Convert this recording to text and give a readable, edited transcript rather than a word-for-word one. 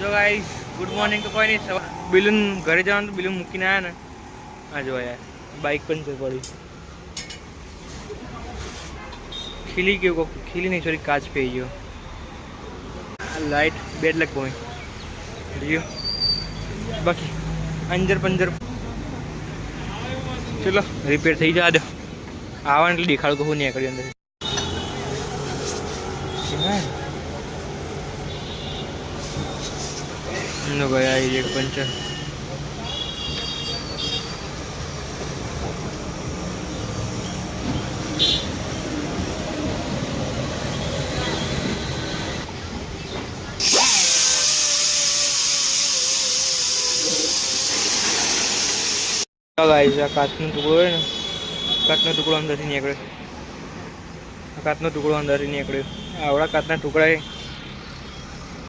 જો guys good morning. તો કોઈ નહીં, બિલુન ઘરે જવાનું તો બિલુન મૂકીને આવ્યા ને. હા જો યાર બાઇક પંચર પડી. ખીલી ગયો કોક, ખીલી નહીં સોરી કાચ પી ગયો. લાઇટ બેડ લગ પોઈ રહ્યો બાકી અંજર પંજર. ચલો રિપેર થઈ જવા દો. આવવાનું એટલે દેખાડો તો હું નહીં કરી અંદર. નો ભાઈ આવી એક પંચર. ગાઈસ આ કાચનો ટુકડો હોય ને, કાચનો ટુકડો અંદરથી નીકળે. કાચનો ટુકડો અંદરથી નીકળ્યો. આવડા કાચના ટુકડા